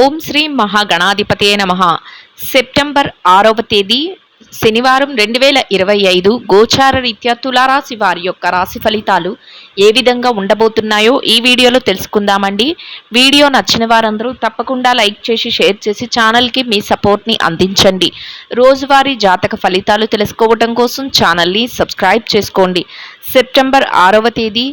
ఓం శ్రీ మహాగణాధిపతయే నమః. సెప్టెంబర్ 6వ తేదీ శనివారం 2025 గోచార రీత్యా తులారాశి వారి యొక్క రాశి ఫలితాలు ఏ విధంగా ఉండబోతున్నాయో ఈ వీడియోలో తెలుసుకుందామండి. వీడియో నచ్చిన వారందరూ తప్పకుండా లైక్ చేసి షేర్ చేసి ఛానల్కి మీ సపోర్ట్ని అందించండి. రోజువారీ జాతక ఫలితాలు తెలుసుకోవడం కోసం ఛానల్ని సబ్స్క్రైబ్ చేసుకోండి. సెప్టెంబర్ 6వ తేదీ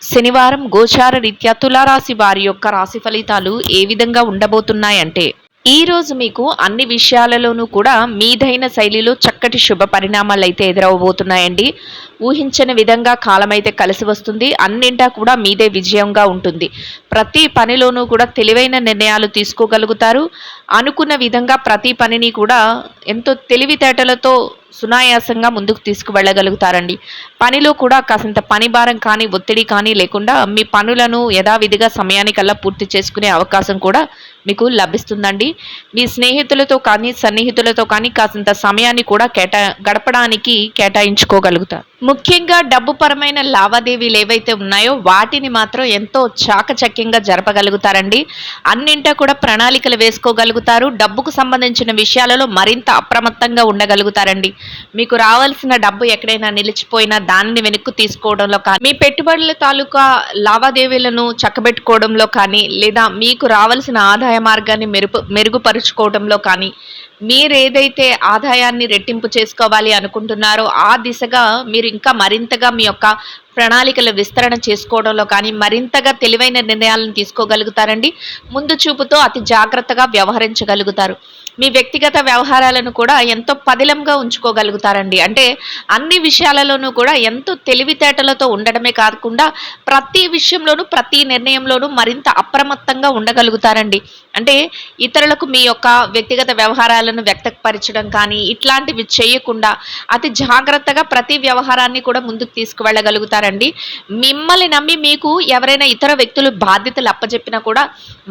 శనివారం గోచార రీత్యా తులారాశి వారి యొక్క రాశి ఫలితాలు ఏ విధంగా ఉండబోతున్నాయంటే, ఈ రోజు మీకు అన్ని విషయాలలోనూ కూడా మీదైన శైలిలో చక్కటి శుభ పరిణామాలు అయితే ఎదురవబోతున్నాయండి. ఊహించని విధంగా కాలం అయితే కలిసి వస్తుంది. అన్నింటా కూడా మీదే విజయంగా ఉంటుంది. ప్రతి పనిలోనూ కూడా తెలివైన నిర్ణయాలు తీసుకోగలుగుతారు. అనుకున్న విధంగా ప్రతి పనిని కూడా ఎంతో తెలివితేటలతో సునాయాసంగా ముందుకు తీసుకువెళ్ళగలుగుతారండి. పనిలో కూడా కాసింత పని భారం కానీ ఒత్తిడి కానీ లేకుండా మీ పనులను యథావిధిగా సమయానికల్లా పూర్తి చేసుకునే అవకాశం కూడా మీకు లభిస్తుందండి. మీ స్నేహితులతో కానీ సన్నిహితులతో కానీ కాసింత సమయాన్ని కూడా గడపడానికి కేటాయించుకోగలుగుతారు. ముఖ్యంగా డబ్బు పరమైన లావాదేవీలు ఏవైతే ఉన్నాయో వాటిని మాత్రం ఎంతో చాకచక్యంగా జరపగలుగుతారండి. అన్నింటా కూడా ప్రణాళికలు వేసుకోగలుగుతారు. డబ్బుకు సంబంధించిన విషయాలలో మరింత అప్రమత్తంగా ఉండగలుగుతారండి. మీకు రావాల్సిన డబ్బు ఎక్కడైనా నిలిచిపోయినా దానిని వెనక్కు తీసుకోవడంలో కానీ, మీ పెట్టుబడుల తాలూకా లావాదేవీలను చక్కబెట్టుకోవడంలో కానీ, లేదా మీకు రావాల్సిన ఆదాయ మార్గాన్ని మెరుగుపరుచుకోవడంలో కానీ, మీరు ఏదైతే ఆదాయాన్ని రెట్టింపు చేసుకోవాలి అనుకుంటున్నారో ఆ దిశగా మీరు ఇంకా మరింతగా మీ యొక్క ప్రణాళికల విస్తరణ చేసుకోవడంలో కానీ మరింతగా తెలివైన నిర్ణయాలను తీసుకోగలుగుతారండి. ముందు చూపుతో అతి జాగ్రత్తగా వ్యవహరించగలుగుతారు. మీ వ్యక్తిగత వ్యవహారాలను కూడా ఎంతో పదిలంగా ఉంచుకోగలుగుతారండి. అంటే అన్ని విషయాలలోనూ కూడా ఎంతో తెలివితేటలతో ఉండడమే కాకుండా ప్రతి విషయంలోనూ ప్రతి నిర్ణయంలోనూ మరింత అప్రమత్తంగా ఉండగలుగుతారండి. అంటే ఇతరులకు మీ యొక్క వ్యక్తిగత వ్యవహారాలను వ్యక్తపరచడం కానీ ఇట్లాంటివి చేయకుండా అతి జాగ్రత్తగా ప్రతి వ్యవహారాన్ని కూడా ముందుకు తీసుకువెళ్ళగలుగుతారండి. మిమ్మల్ని నమ్మి మీకు ఎవరైనా ఇతర వ్యక్తులు బాధ్యతలు అప్పచెప్పినా కూడా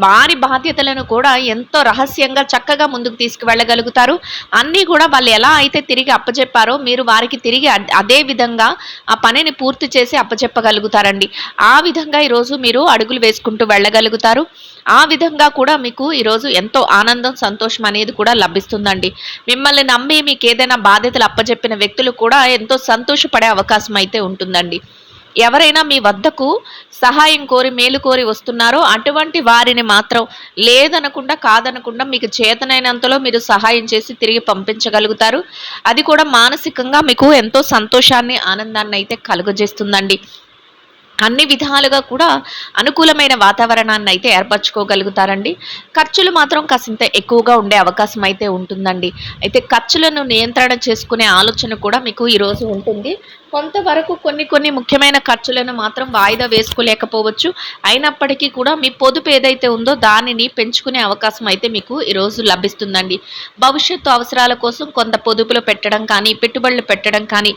వారి బాధ్యతలను కూడా ఎంతో రహస్యంగా చక్కగా ముందుకు తీసుకువెళ్ళగలుగుతారు. అన్నీ కూడా వాళ్ళు ఎలా అయితే తిరిగి అప్పచెప్పారో మీరు వారికి తిరిగి అదే విధంగా ఆ పనిని పూర్తి చేసి అప్పచెప్పగలుగుతారండి. ఆ విధంగా ఈరోజు మీరు అడుగులు వేసుకుంటూ వెళ్ళగలుగుతారు. ఆ విధంగా కూడా మీకు ఈరోజు ఎంతో ఆనందం సంతోషం అనేది కూడా లభిస్తుందండి. మిమ్మల్ని నమ్మి మీకు ఏదైనా బాధ్యతలు అప్పచెప్పిన వ్యక్తులు కూడా ఎంతో సంతోషపడే అవకాశం అయితే ఉంటుందండి. ఎవరైనా మీ వద్దకు సహాయం కోరి మేలు కోరి వస్తున్నారో అటువంటి వారిని మాత్రం లేదనకుండా కాదనకుండా మీకు చేతనైనంతలో మీరు సహాయం చేసి తిరిగి పంపించగలుగుతారు. అది కూడా మానసికంగా మీకు ఎంతో సంతోషాన్ని ఆనందాన్ని అయితే కలుగజేస్తుందండి. అన్ని విధాలుగా కూడా అనుకూలమైన వాతావరణాన్ని అయితే ఏర్పరచుకోగలుగుతారండి. ఖర్చులు మాత్రం కాసింత ఎక్కువగా ఉండే అవకాశం అయితే ఉంటుందండి. అయితే ఖర్చులను నియంత్రణ చేసుకునే ఆలోచన కూడా మీకు ఈరోజు ఉంటుంది. కొంతవరకు కొన్ని ముఖ్యమైన ఖర్చులను మాత్రం వాయిదా వేసుకోలేకపోవచ్చు. అయినప్పటికీ కూడా మీ పొదుపు ఏదైతే ఉందో దానిని పెంచుకునే అవకాశం అయితే మీకు ఈరోజు లభిస్తుందండి. భవిష్యత్తు అవసరాల కోసం కొంత పొదుపులు పెట్టడం కానీ పెట్టుబడులు పెట్టడం కానీ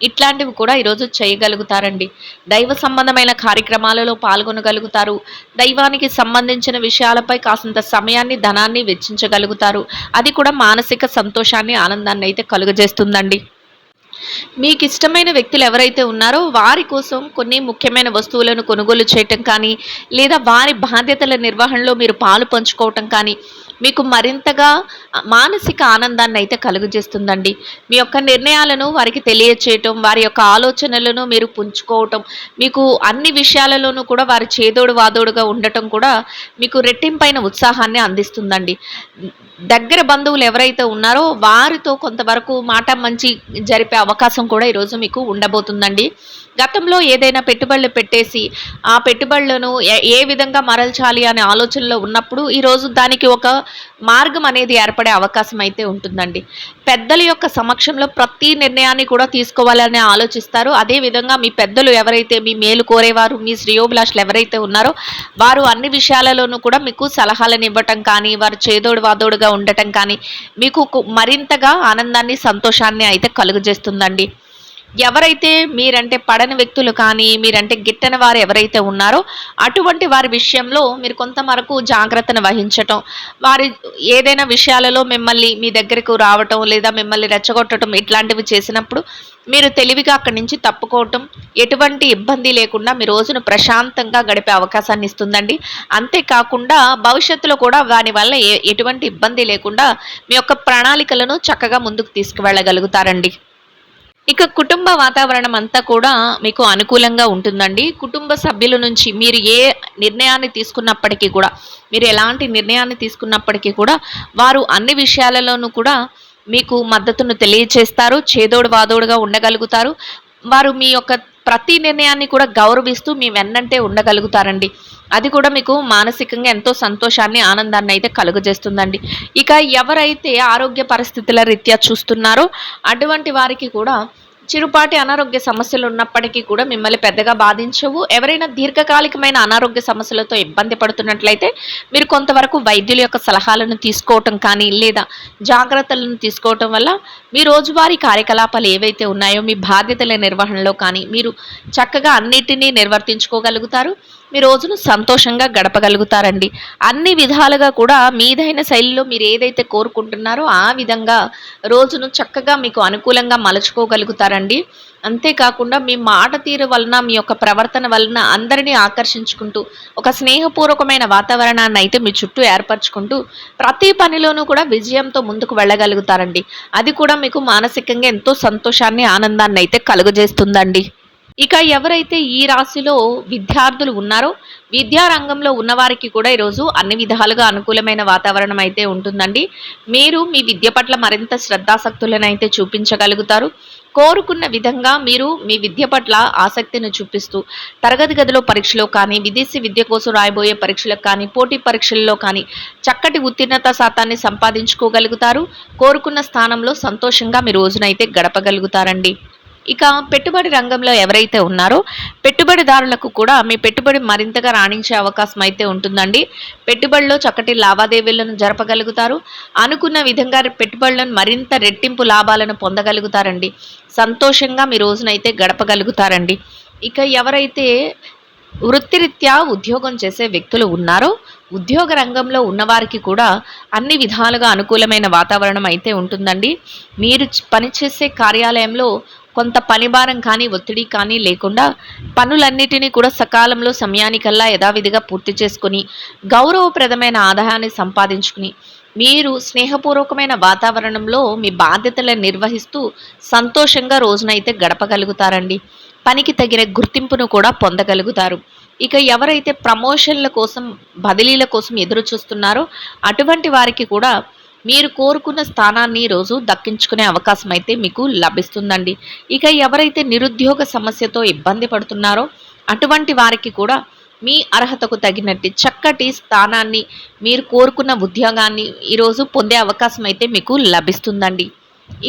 ఇట్లాంటివి కూడా ఈరోజు చేయగలుగుతారండి. దైవ సంబంధమైన కార్యక్రమాలలో పాల్గొనగలుగుతారు. దైవానికి సంబంధించిన విషయాలపై కాసింత సమయాన్ని ధనాన్ని వెచ్చించగలుగుతారు. అది కూడా మానసిక సంతోషాన్ని ఆనందాన్ని అయితే కలుగజేస్తుందండి. మీకు ఇష్టమైన వ్యక్తులు ఎవరైతే ఉన్నారో వారి కోసం కొన్ని ముఖ్యమైన వస్తువులను కొనుగోలు చేయటం కానీ లేదా వారి బాధ్యతల నిర్వహణలో మీరు పాలు పంచుకోవటం కానీ మీకు మరింతగా మానసిక ఆనందాన్ని అయితే కలుగజేస్తుందండి. మీ యొక్క నిర్ణయాలను వారికి తెలియచేయటం, వారి యొక్క ఆలోచనలను మీరు పుంజుకోవటం, మీకు అన్ని విషయాలలోనూ కూడా వారి చేదోడు వాదోడుగా ఉండటం కూడా మీకు రెట్టింపైన ఉత్సాహాన్ని అందిస్తుందండి. దగ్గర బంధువులు ఎవరైతే ఉన్నారో వారితో కొంతవరకు మాట మంచి జరిపే అవకాశం కూడా ఈరోజు మీకు ఉండబోతుందండి. గతంలో ఏదైనా పెట్టుబడులు పెట్టేసి ఆ పెట్టుబడులను ఏ విధంగా మరల్చాలి అనే ఆలోచనలో ఉన్నప్పుడు ఈరోజు దానికి ఒక మార్గం అనేది ఏర్పడే అవకాశం అయితే ఉంటుందండి. పెద్దల యొక్క సమక్షంలో ప్రతి నిర్ణయాన్ని కూడా తీసుకోవాలని ఆలోచిస్తారు. అదేవిధంగా మీ పెద్దలు ఎవరైతే మీ మేలు కోరేవారు, మీ శ్రేయోభిలాషులు ఎవరైతే ఉన్నారో వారు అన్ని విషయాలలోనూ కూడా మీకు సలహాలను ఇవ్వటం కానీ వారు చేదోడు వాదోడుగా ఉండటం కానీ మీకు మరింతగా ఆనందాన్ని సంతోషాన్ని అయితే కలుగజేస్తుందండి. ఎవరైతే మీరంటే పడని వ్యక్తులు కానీ, మీరంటే గిట్టని వారు ఎవరైతే ఉన్నారో, అటువంటి వారి విషయంలో మీరు కొంత వరకు జాగ్రత్తను వహించటం, వారి ఏదైనా విషయాలలో మిమ్మల్ని మీ దగ్గరకు రావటం, లేదా మిమ్మల్ని రెచ్చగొట్టటం ఇట్లాంటివి చేసినప్పుడు, మీరు తెలివిగా అక్కడి నుంచి తప్పుకోవటం, ఎటువంటి ఇబ్బంది లేకుండా మీ రోజును ప్రశాంతంగా గడిపే అవకాశాన్ని ఇస్తుందండి. అంతేకాకుండా భవిష్యత్తులో కూడా దానివల్ల ఎటువంటి ఇబ్బంది లేకుండా మీ యొక్క ప్రణాళికలను చక్కగా ముందుకు తీసుకువెళ్ళగలుగుతారండి. ఇక కుటుంబ వాతావరణం అంతా కూడా మీకు అనుకూలంగా ఉంటుందండి. కుటుంబ సభ్యుల నుంచి మీరు ఏ నిర్ణయాన్ని తీసుకున్నప్పటికీ కూడా, మీరు ఎలాంటి నిర్ణయాన్ని తీసుకున్నప్పటికీ కూడా, వారు అన్ని విషయాలలోనూ కూడా మీకు మద్దతును తెలియచేస్తారు. చేదోడు వాదోడుగా ఉండగలుగుతారు. వారు మీ యొక్క ప్రతి నిర్ణయాన్ని కూడా గౌరవిస్తూ మీ వెన్నంటే ఉండగలుగుతారండి. అది కూడా మీకు మానసికంగా ఎంతో సంతోషాన్ని, ఆనందాన్ని అయితే కలుగజేస్తుందండి. ఇక ఎవరైతే ఆరోగ్య పరిస్థితుల రీత్యా చూస్తున్నారో అటువంటి వారికి కూడా చిరుపాటి అనారోగ్య సమస్యలు ఉన్నప్పటికీ కూడా మిమ్మల్ని పెద్దగా బాధించవు. ఎవరైనా దీర్ఘకాలికమైన అనారోగ్య సమస్యలతో ఇబ్బంది పడుతున్నట్లయితే మీరు కొంతవరకు వైద్యుల యొక్క సలహాలను తీసుకోవటం కానీ, లేదా జాగ్రత్తలను తీసుకోవటం వల్ల మీ రోజువారీ కార్యకలాపాలు ఏవైతే ఉన్నాయో మీ బాధ్యతల నిర్వహణలో కానీ మీరు చక్కగా అన్నిటినీ నిర్వర్తించుకోగలుగుతారు. మీ రోజును సంతోషంగా గడపగలుగుతారండి. అన్ని విధాలుగా కూడా మీదైన శైలిలో మీరు ఏదైతే కోరుకుంటున్నారో ఆ విధంగా రోజును చక్కగా మీకు అనుకూలంగా మలుచుకోగలుగుతారండి. అంతేకాకుండా మీ మాట తీరు వలన, మీ యొక్క ప్రవర్తన వలన అందరినీ ఆకర్షించుకుంటూ ఒక స్నేహపూర్వకమైన వాతావరణాన్ని అయితే మీ చుట్టూ ఏర్పరచుకుంటూ ప్రతి పనిలోనూ కూడా విజయంతో ముందుకు వెళ్ళగలుగుతారండి. అది కూడా మీకు మానసికంగా ఎంతో సంతోషాన్ని, ఆనందాన్ని అయితే కలుగజేస్తుందండి. ఇక ఎవరైతే ఈ రాశిలో విద్యార్థులు ఉన్నారో, విద్యా రంగంలో ఉన్నవారికి కూడా ఈరోజు అన్ని విధాలుగా అనుకూలమైన వాతావరణం అయితే ఉంటుందండి. మీరు మీ విద్య పట్ల మరింత శ్రద్ధాసక్తులను అయితే చూపించగలుగుతారు. కోరుకున్న విధంగా మీరు మీ విద్య పట్ల ఆసక్తిని చూపిస్తూ తరగతి గదిలో పరీక్షలో కానీ, విదేశీ విద్య కోసం రాయబోయే పరీక్షలకు కానీ, పోటీ పరీక్షల్లో కానీ చక్కటి ఉత్తీర్ణత శాతాన్ని సంపాదించుకోగలుగుతారు. కోరుకున్న స్థానంలో సంతోషంగా మీ రోజునైతే గడపగలుగుతారండి. ఇక పెట్టుబడి రంగంలో ఎవరైతే ఉన్నారో పెట్టుబడిదారులకు కూడా మీ పెట్టుబడి మరింతగా రాణించే అవకాశం అయితే ఉంటుందండి. పెట్టుబడిలో చక్కటి లావాదేవీలను జరపగలుగుతారు. అనుకున్న విధంగా పెట్టుబడులను మరింత రెట్టింపు లాభాలను పొందగలుగుతారండి. సంతోషంగా మీ రోజునైతే గడపగలుగుతారండి. ఇక ఎవరైతే వృత్తిరీత్యా ఉద్యోగం చేసే వ్యక్తులు ఉన్నారో ఉద్యోగ రంగంలో ఉన్నవారికి కూడా అన్ని విధాలుగా అనుకూలమైన వాతావరణం అయితే ఉంటుందండి. మీరు పనిచేసే కార్యాలయంలో కొంత పనిభారం కానీ, ఒత్తిడి కానీ లేకుండా పనులన్నిటినీ కూడా సకాలంలో సమయానికల్లా యథావిధిగా పూర్తి చేసుకుని గౌరవప్రదమైన ఆదాయాన్ని సంపాదించుకుని మీరు స్నేహపూర్వకమైన వాతావరణంలో మీ బాధ్యతలను నిర్వహిస్తూ సంతోషంగా రోజునైతే గడపగలుగుతారండి. పనికి తగిన గుర్తింపును కూడా పొందగలుగుతారు. ఇక ఎవరైతే ప్రమోషన్ల కోసం, బదిలీల కోసం ఎదురు చూస్తున్నారో అటువంటి వారికి కూడా మీరు కోరుకున్న స్థానాన్ని రోజు దక్కించుకునే అవకాశం అయితే మీకు లభిస్తుందండి. ఇక ఎవరైతే నిరుద్యోగ సమస్యతో ఇబ్బంది పడుతున్నారో అటువంటి వారికి కూడా మీ అర్హతకు తగినట్టు చక్కటి స్థానాన్ని, మీరు కోరుకున్న ఉద్యోగాన్ని ఈరోజు పొందే అవకాశం అయితే మీకు లభిస్తుందండి.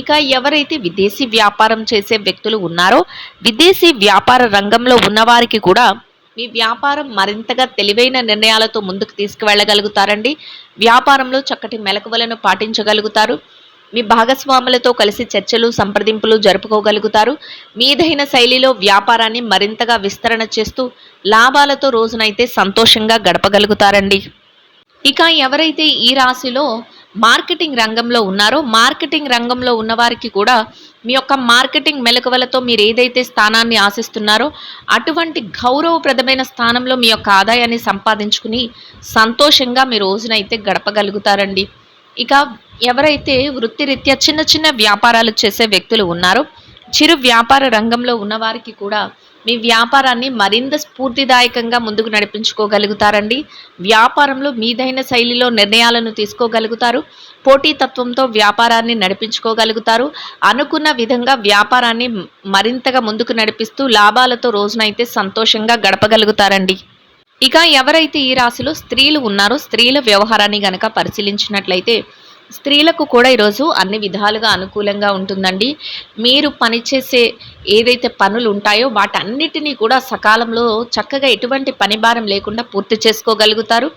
ఇక ఎవరైతే విదేశీ వ్యాపారం చేసే వ్యక్తులు ఉన్నారో విదేశీ వ్యాపార రంగంలో ఉన్నవారికి కూడా మీ వ్యాపారం మరింతగా తెలివైన నిర్ణయాలతో ముందుకు తీసుకువెళ్ళగలుగుతారండి. వ్యాపారంలో చక్కటి మెలకువలను పాటించగలుగుతారు. మీ భాగస్వాములతో కలిసి చర్చలు, సంప్రదింపులు జరుపుకోగలుగుతారు. మీదైన శైలిలో వ్యాపారాన్ని మరింతగా విస్తరణ చేస్తూ లాభాలతో రోజునైతే సంతోషంగా గడపగలుగుతారండి. ఇక ఎవరైతే ఈ రాశిలో మార్కెటింగ్ రంగంలో ఉన్నారో మార్కెటింగ్ రంగంలో ఉన్నవారికి కూడా మీ యొక్క మార్కెటింగ్ మెలకువలతో మీరు ఏదైతే స్థానాన్ని ఆశిస్తున్నారో అటువంటి గౌరవప్రదమైన స్థానంలో మీ యొక్క ఆదాయాన్ని సంపాదించుకుని సంతోషంగా మీ రోజునైతే గడపగలుగుతారండి. ఇక ఎవరైతే వృత్తిరీత్యా చిన్న చిన్న వ్యాపారాలు చేసే వ్యక్తులు ఉన్నారో చిరు వ్యాపార రంగంలో ఉన్నవారికి కూడా మీ వ్యాపారాన్ని మరింత స్ఫూర్తిదాయకంగా ముందుకు నడిపించుకోగలుగుతారండి. వ్యాపారంలో మీదైన శైలిలో నిర్ణయాలను తీసుకోగలుగుతారు. పోటీతత్వంతో వ్యాపారాన్ని నడిపించుకోగలుగుతారు. అనుకున్న విధంగా వ్యాపారాన్ని మరింతగా ముందుకు నడిపిస్తూ లాభాలతో రోజునైతే సంతోషంగా గడపగలుగుతారండి. ఇక ఎవరైతే ఈ రాశిలో స్త్రీలు ఉన్నారో స్త్రీల వ్యవహారాన్ని గనక పరిశీలించినట్లయితే స్త్రీలకు కూడా ఈరోజు అన్ని విధాలుగా అనుకూలంగా ఉంటుందండి. మీరు పనిచేసే ఏదైతే పనులు ఉంటాయో వాటన్నిటినీ కూడా సకాలంలో చక్కగా ఎటువంటి పనిభారం లేకుండా పూర్తి చేసుకోగలుగుతారు.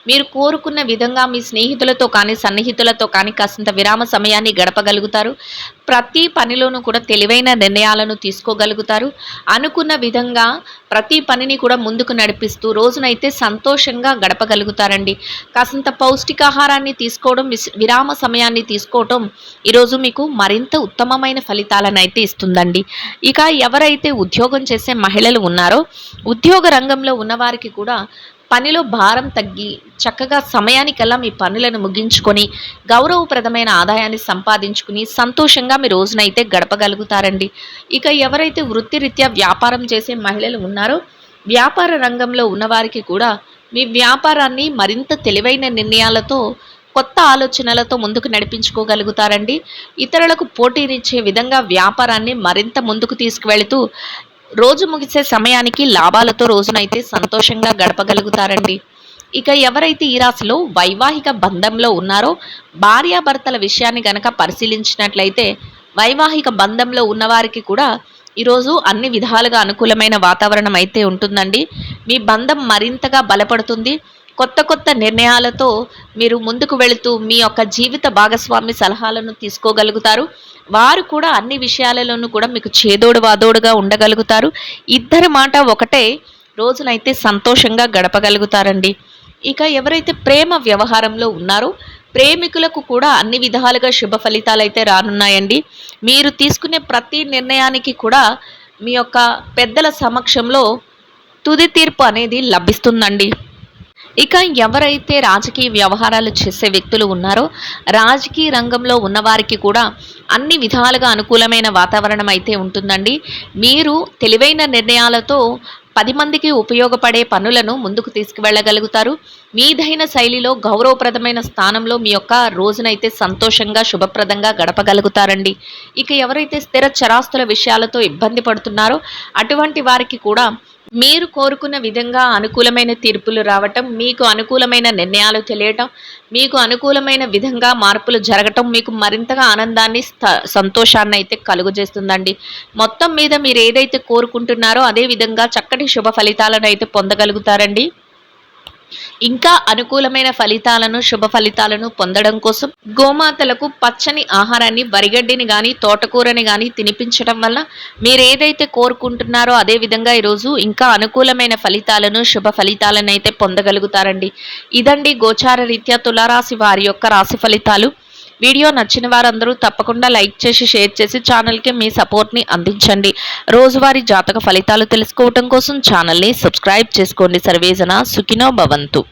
మీరు కోరుకున్న విధంగా మీ స్నేహితులతో కానీ సన్నిహితులతో కానీ కాసింత విరామ సమయాన్ని గడపగలుగుతారు. ప్రతి పనిలోనూ కూడా తెలివైన నిర్ణయాలను తీసుకోగలుగుతారు. అనుకున్న విధంగా ప్రతి పనిని కూడా ముందుకు నడిపిస్తూ రోజునైతే సంతోషంగా గడపగలుగుతారండి. కాసింత పౌష్టికాహారాన్ని తీసుకోవడం, విరామ సమయాన్ని తీసుకోవటం ఈరోజు మీకు మరింత ఉత్తమమైన ఫలితాలనైతే ఇస్తుందండి. ఇక ఎవరైతే ఉద్యోగం చేసే మహిళలు ఉన్నారో ఉద్యోగ రంగంలో ఉన్నవారికి కూడా పనిలో భారం తగ్గి చక్కగా సమయానికల్లా మీ పనులను ముగించుకొని గౌరవప్రదమైన ఆదాయాన్ని సంపాదించుకుని సంతోషంగా మీ రోజునైతే గడపగలుగుతారండి. ఇక ఎవరైతే వృత్తిరీత్యా వ్యాపారం చేసే మహిళలు ఉన్నారో వ్యాపార రంగంలో ఉన్నవారికి కూడా మీ వ్యాపారాన్ని మరింత తెలివైన నిర్ణయాలతో కొత్త ఆలోచనలతో ముందుకు నడిపించుకోగలుగుతారండి. ఇతరులకు పోటీనిచ్చే విధంగా వ్యాపారాన్ని మరింత ముందుకు తీసుకువెళుతూ రోజు ముగిసే సమయానికి లాభాలతో రోజునైతే సంతోషంగా గడపగలుగుతారండి. ఇక ఎవరైతే ఈ రాశిలో వైవాహిక బంధంలో ఉన్నారో భార్యాభర్తల విషయాన్ని గనక పరిశీలించినట్లయితే వైవాహిక బంధంలో ఉన్నవారికి కూడా ఈరోజు అన్ని విధాలుగా అనుకూలమైన వాతావరణం అయితే ఉంటుందండి. మీ బంధం మరింతగా బలపడుతుంది. కొత్త కొత్త నిర్ణయాలతో మీరు ముందుకు వెళుతూ మీ యొక్క జీవిత భాగస్వామి సలహాలను తీసుకోగలుగుతారు. వారు కూడా అన్ని విషయాలలోనూ కూడా మీకు చేదోడు వాదోడుగా ఉండగలుగుతారు. ఇద్దరి మాట ఒకటే, రోజునైతే సంతోషంగా గడపగలుగుతారండి. ఇక ఎవరైతే ప్రేమ వ్యవహారంలో ఉన్నారో ప్రేమికులకు కూడా అన్ని విధాలుగా శుభ ఫలితాలు అయితే రానున్నాయండి. మీరు తీసుకునే ప్రతి నిర్ణయానికి కూడా మీ యొక్క పెద్దల సమక్షంలో తుది తీర్పు అనేది లభిస్తుందండి. ఇక ఎవరైతే రాజకీయ వ్యవహారాలు చేసే వ్యక్తులు ఉన్నారో రాజకీయ రంగంలో ఉన్నవారికి కూడా అన్ని విధాలుగా అనుకూలమైన వాతావరణం అయితే ఉంటుందండి. మీరు తెలివైన నిర్ణయాలతో 10 మందికి ఉపయోగపడే పనులను ముందుకు తీసుకువెళ్ళగలుగుతారు. మీదైన శైలిలో గౌరవప్రదమైన స్థానంలో మీ యొక్క రోజునైతే సంతోషంగా శుభప్రదంగా గడపగలుగుతారండి. ఇక ఎవరైతే స్థిర చరాస్తుల విషయాలతో ఇబ్బంది పడుతున్నారో అటువంటి వారికి కూడా మీరు కోరుకున్న విధంగా అనుకూలమైన తీర్పులు రావటం, మీకు అనుకూలమైన నిర్ణయాలు తెలియటం, మీకు అనుకూలమైన విధంగా మార్పులు జరగటం మీకు మరింతగా ఆనందాన్ని సంతోషాన్ని అయితే కలుగజేస్తుందండి. మొత్తం మీద మీరు ఏదైతే కోరుకుంటున్నారో అదే విధంగా చక్కటి శుభ ఫలితాలను అయితే పొందగలుగుతారండి. ఇంకా అనుకూలమైన ఫలితాలను శుభ ఫలితాలను పొందడం కోసం గోమాతలకు పచ్చని ఆహారాన్ని వరిగడ్డిని కానీ తోటకూరని కానీ తినిపించడం వల్ల మీరు ఏదైతే కోరుకుంటున్నారో అదే విధంగా ఈరోజు ఇంకా అనుకూలమైన ఫలితాలను శుభ ఫలితాలను అయితే పొందగలుగుతారండి. ఇదండి గోచార రీత్యా తులారాశి వారి యొక్క రాశి ఫలితాలు. వీడియో నచ్చిన వారందరూ తప్పకుండా లైక్ చేసి షేర్ చేసి ఛానల్కి మీ సపోర్ట్ని అందించండి. రోజువారీ జాతక ఫలితాలు తెలుసుకోవడం కోసం ఛానల్ని సబ్స్క్రైబ్ చేసుకోండి. సర్వేజన సుఖినో భవంతు.